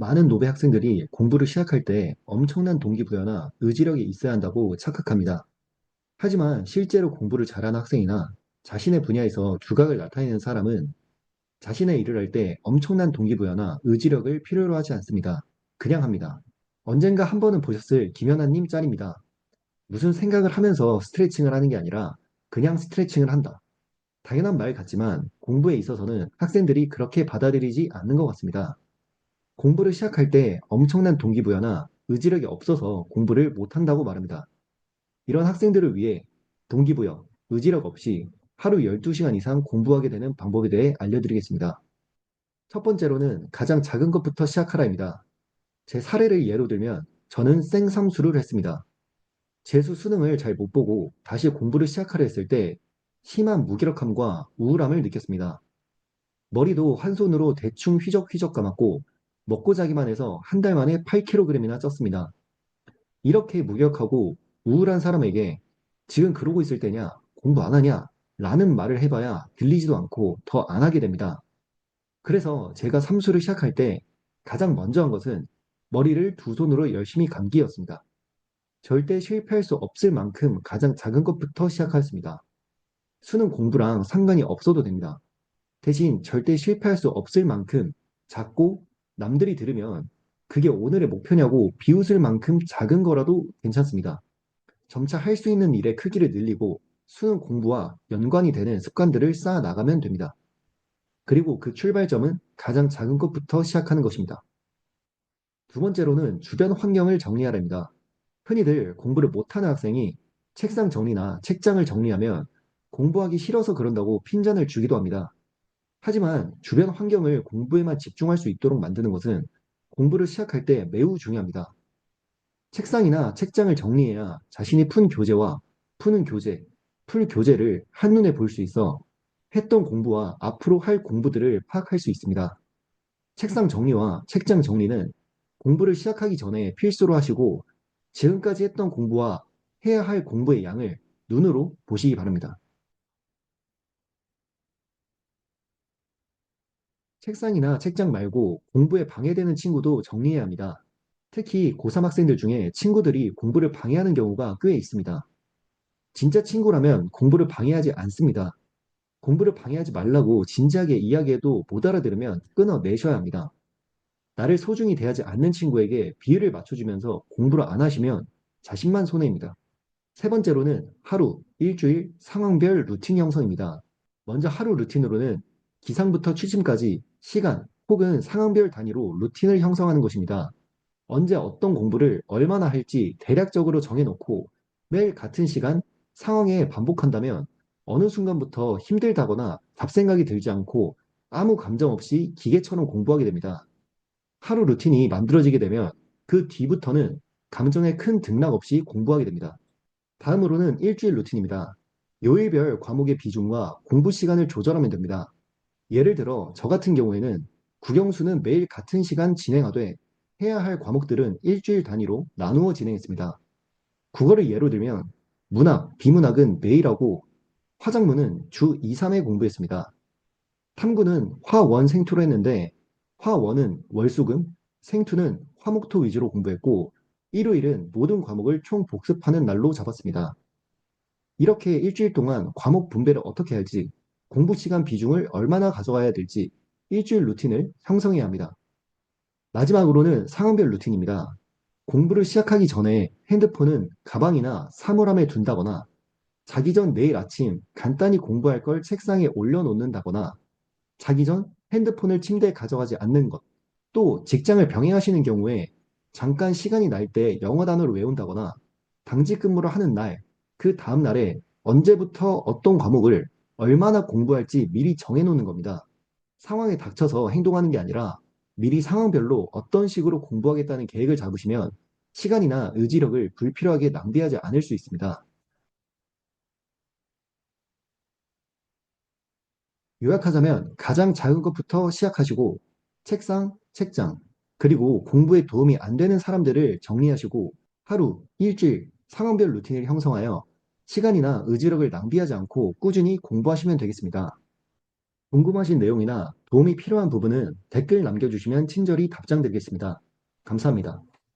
많은 노베 학생들이 공부를 시작할 때 엄청난 동기부여나 의지력이 있어야 한다고 착각합니다. 하지만 실제로 공부를 잘하는 학생이나 자신의 분야에서 두각을 나타내는 사람은 자신의 일을 할 때 엄청난 동기부여나 의지력을 필요로 하지 않습니다. 그냥 합니다. 언젠가 한 번은 보셨을 김연아님 짤입니다. 무슨 생각을 하면서 스트레칭을 하는 게 아니라 그냥 스트레칭을 한다. 당연한 말 같지만 공부에 있어서는 학생들이 그렇게 받아들이지 않는 것 같습니다. 공부를 시작할 때 엄청난 동기부여나 의지력이 없어서 공부를 못한다고 말합니다. 이런 학생들을 위해 동기부여, 의지력 없이 하루 12시간 이상 공부하게 되는 방법에 대해 알려드리겠습니다. 첫 번째로는 가장 작은 것부터 시작하라입니다. 제 사례를 예로 들면 저는 생삼수를 했습니다. 재수 수능을 잘 못 보고 다시 공부를 시작하려 했을 때 심한 무기력함과 우울함을 느꼈습니다. 머리도 한 손으로 대충 휘적휘적 감았고 먹고 자기만 해서 한 달 만에 8kg이나 쪘습니다. 이렇게 무기력하고 우울한 사람에게 지금 그러고 있을 때냐, 공부 안 하냐, 라는 말을 해봐야 들리지도 않고 더 안 하게 됩니다. 그래서 제가 삼수를 시작할 때 가장 먼저 한 것은 머리를 두 손으로 열심히 감기였습니다. 절대 실패할 수 없을 만큼 가장 작은 것부터 시작하였습니다. 수능 공부랑 상관이 없어도 됩니다. 대신 절대 실패할 수 없을 만큼 작고 남들이 들으면 그게 오늘의 목표냐고 비웃을 만큼 작은 거라도 괜찮습니다. 점차 할 수 있는 일의 크기를 늘리고 수능 공부와 연관이 되는 습관들을 쌓아 나가면 됩니다. 그리고 그 출발점은 가장 작은 것부터 시작하는 것입니다. 두 번째로는 주변 환경을 정리하랍니다. 흔히들 공부를 못하는 학생이 책상 정리나 책장을 정리하면 공부하기 싫어서 그런다고 핀잔을 주기도 합니다. 하지만 주변 환경을 공부에만 집중할 수 있도록 만드는 것은 공부를 시작할 때 매우 중요합니다. 책상이나 책장을 정리해야 자신이 푼 교재와 푸는 교재, 풀 교재를 한눈에 볼 수 있어 했던 공부와 앞으로 할 공부들을 파악할 수 있습니다. 책상 정리와 책장 정리는 공부를 시작하기 전에 필수로 하시고 지금까지 했던 공부와 해야 할 공부의 양을 눈으로 보시기 바랍니다. 책상이나 책장 말고 공부에 방해되는 친구도 정리해야 합니다. 특히 고3 학생들 중에 친구들이 공부를 방해하는 경우가 꽤 있습니다. 진짜 친구라면 공부를 방해하지 않습니다. 공부를 방해하지 말라고 진지하게 이야기해도 못 알아들으면 끊어내셔야 합니다. 나를 소중히 대하지 않는 친구에게 비율을 맞춰주면서 공부를 안 하시면 자신만 손해입니다. 세 번째로는 하루, 일주일, 상황별 루틴 형성입니다. 먼저 하루 루틴으로는 기상부터 취침까지 시간 혹은 상황별 단위로 루틴을 형성하는 것입니다. 언제 어떤 공부를 얼마나 할지 대략적으로 정해놓고 매일 같은 시간, 상황에 반복한다면 어느 순간부터 힘들다거나 잡생각이 들지 않고 아무 감정 없이 기계처럼 공부하게 됩니다. 하루 루틴이 만들어지게 되면 그 뒤부터는 감정에 큰 등락 없이 공부하게 됩니다. 다음으로는 일주일 루틴입니다. 요일별 과목의 비중과 공부 시간을 조절하면 됩니다. 예를 들어 저 같은 경우에는 국영수는 매일 같은 시간 진행하되 해야 할 과목들은 일주일 단위로 나누어 진행했습니다. 국어를 예로 들면 문학, 비문학은 매일 하고 화작문은 주 2, 3회 공부했습니다. 탐구는 화원 생투로 했는데 화원은 월수금, 생투는 화목토 위주로 공부했고 일요일은 모든 과목을 총 복습하는 날로 잡았습니다. 이렇게 일주일 동안 과목 분배를 어떻게 할지, 공부 시간 비중을 얼마나 가져가야 될지 일주일 루틴을 형성해야 합니다. 마지막으로는 상황별 루틴입니다. 공부를 시작하기 전에 핸드폰은 가방이나 사물함에 둔다거나 자기 전 내일 아침 간단히 공부할 걸 책상에 올려놓는다거나 자기 전 핸드폰을 침대에 가져가지 않는 것, 또 직장을 병행하시는 경우에 잠깐 시간이 날 때 영어 단어를 외운다거나 당직 근무를 하는 날, 그 다음 날에 언제부터 어떤 과목을 얼마나 공부할지 미리 정해놓는 겁니다. 상황에 닥쳐서 행동하는 게 아니라 미리 상황별로 어떤 식으로 공부하겠다는 계획을 잡으시면 시간이나 의지력을 불필요하게 낭비하지 않을 수 있습니다. 요약하자면 가장 작은 것부터 시작하시고 책상, 책장, 그리고 공부에 도움이 안 되는 사람들을 정리하시고 하루, 일주일, 상황별 루틴을 형성하여 시간이나 의지력을 낭비하지 않고 꾸준히 공부하시면 되겠습니다. 궁금하신 내용이나 도움이 필요한 부분은 댓글 남겨주시면 친절히 답장드리겠습니다. 감사합니다.